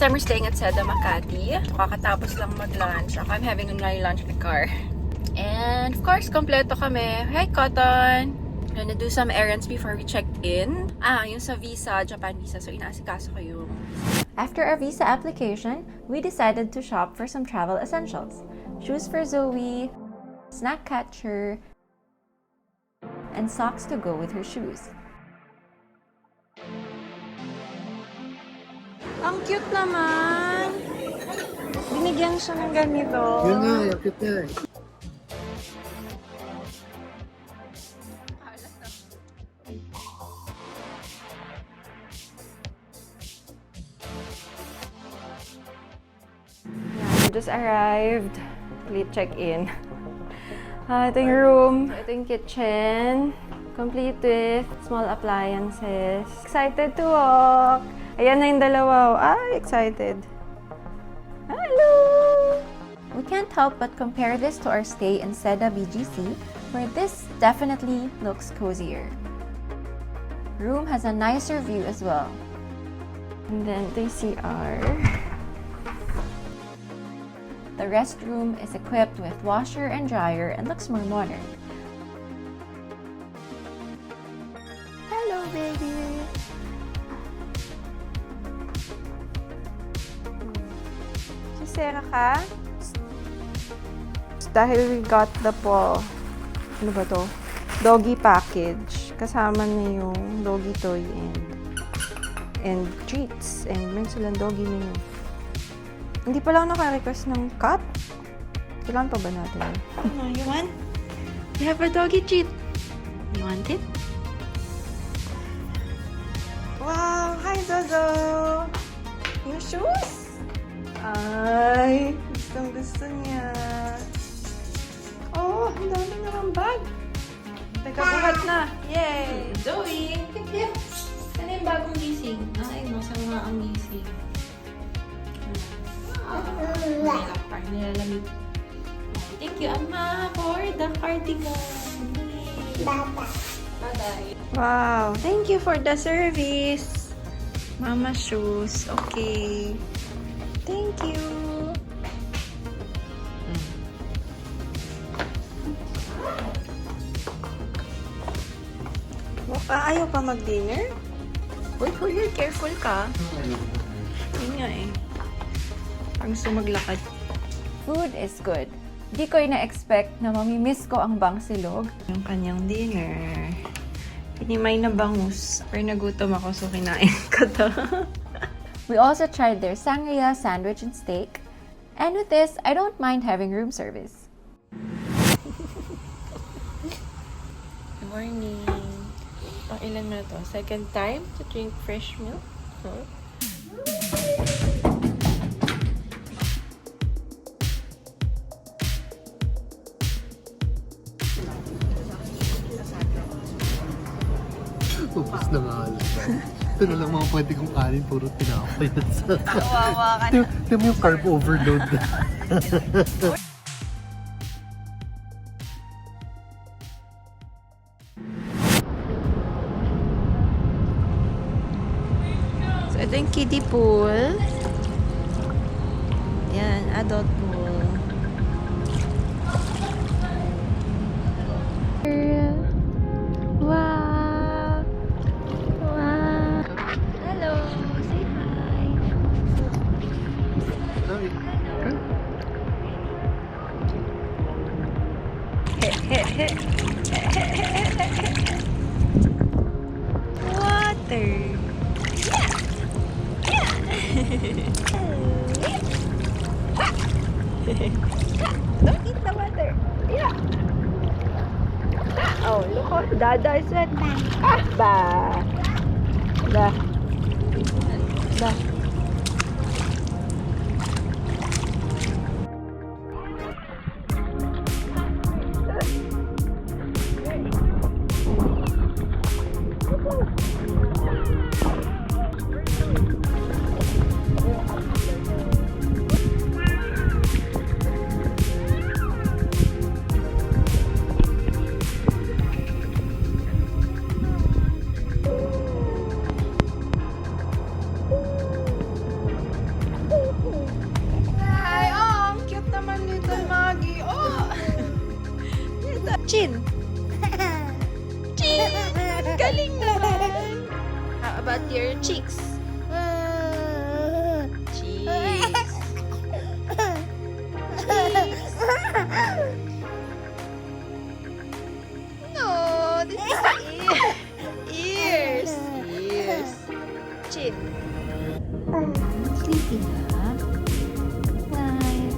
time we're staying at Seda Makati. Kakatapos lang mag-lunch. Ako, I'm having my lunch in the car. And of course, kompleto kami. Hi, Cotton! Gonna do some errands before we check in. Yung sa visa, Japan visa. So, inaasikaso ko yung... After our visa application, we decided to shop for some travel essentials. Shoes for Zoey, snack catcher, and socks to go with her shoes. Ang cute naman! Binigyan siya ng ganito. Yun nga, yung cute niya eh. Just arrived. Complete check-in. Ito yung room. Ito yung kitchen. Complete with small appliances. Excited to walk! Ayan na yung dalawa. Excited. Hello! We can't help but compare this to our stay in Seda BGC, where this definitely looks cozier. Room has a nicer view as well. And then the CR. The restroom is equipped with washer and dryer and looks more modern. Hello, baby! Sisera ka? Dahil we got the ano ba to? Doggy package. Kasama na yung doggy toy and treats. And meron silang doggy menu. Hindi pa lang naka-request ng cat. Kailangan pa ba natin? No, you want? You have a doggy treat. You want it? Wow! Hi, Zozo! New shoes? Ay! Gustong-gusto niya. Oh! Ang dami naman bag! Teka, buhat na! Yay! Zoey! Ano yung bagong gising? Ay, masama ang gising. Parang nilalamig. Thank you, Ama, for the cardigan. Bye-bye. Wow, thank you for the service. Mama shoes. Okay. Thank you. Ayaw pa mag-dinner? Uy, careful ka. Yun nga eh. Ang gusto maglakad. Food is good. Di ko ina-expect na mamimiss ko ang bangsilog. Yung kanyang dinner. Pinimay na bangus. Pero nagutom ako, so kinain ko to. We also tried their sangria, sandwich, and steak. And with this, I don't mind having room service. Good morning. Ilan mo na to? Second time to drink fresh milk? Huh? Upos na nga alam. Ito na lang mga pwede kong kanin, puro tinapay. Kawawa ka na. Ito mo yung carb overload. So, ito yung kiddie pool. Yan, adult pool. Wow! Wow! Hello! Say hi! Water! Don't eat the water! Yeah! Oh, look how Dada is wet. Ba! Ba! Ba! Chin! Chin! Galing naman! How about your cheeks? Cheeks! Cheeks! No, this is the ears! Ears! Chin! Sleepy na. Nice.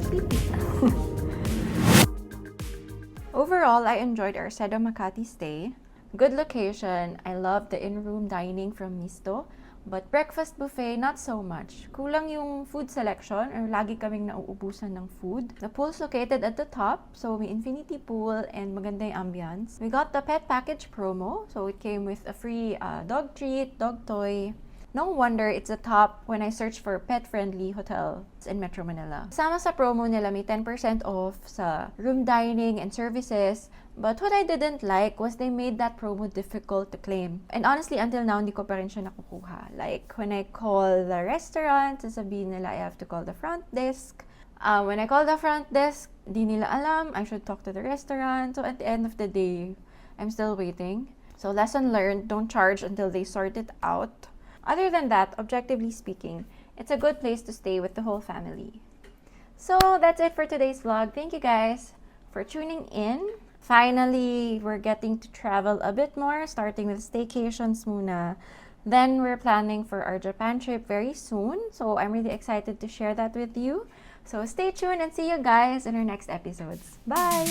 Sleepy na. Overall, I enjoyed our Seda Makati stay. Good location. I love the in-room dining from Misto. But breakfast buffet, not so much. Kulang yung food selection or lagi kaming nauubusan ng food. The pool's located at the top, so may infinity pool and maganda yung ambience. We got the pet package promo, so it came with a free dog treat, dog toy. No wonder it's the top when I searched for pet-friendly hotels in Metro Manila. Kasama sa promo nila may 10% off sa room dining and services. But what I didn't like was they made that promo difficult to claim. And honestly, until now, hindi ko pa rin siya nakukuha. Like, when I call the restaurant, sasabihin nila I have to call the front desk. When I call the front desk, di nila alam, I should talk to the restaurant. So at the end of the day, I'm still waiting. So lesson learned, don't charge until they sort it out. Other than that, objectively speaking, it's a good place to stay with the whole family. So that's it for today's vlog. Thank you guys for tuning in. Finally, we're getting to travel a bit more, starting with staycations muna. Then we're planning for our Japan trip very soon. So I'm really excited to share that with you. So stay tuned and see you guys in our next episodes. Bye!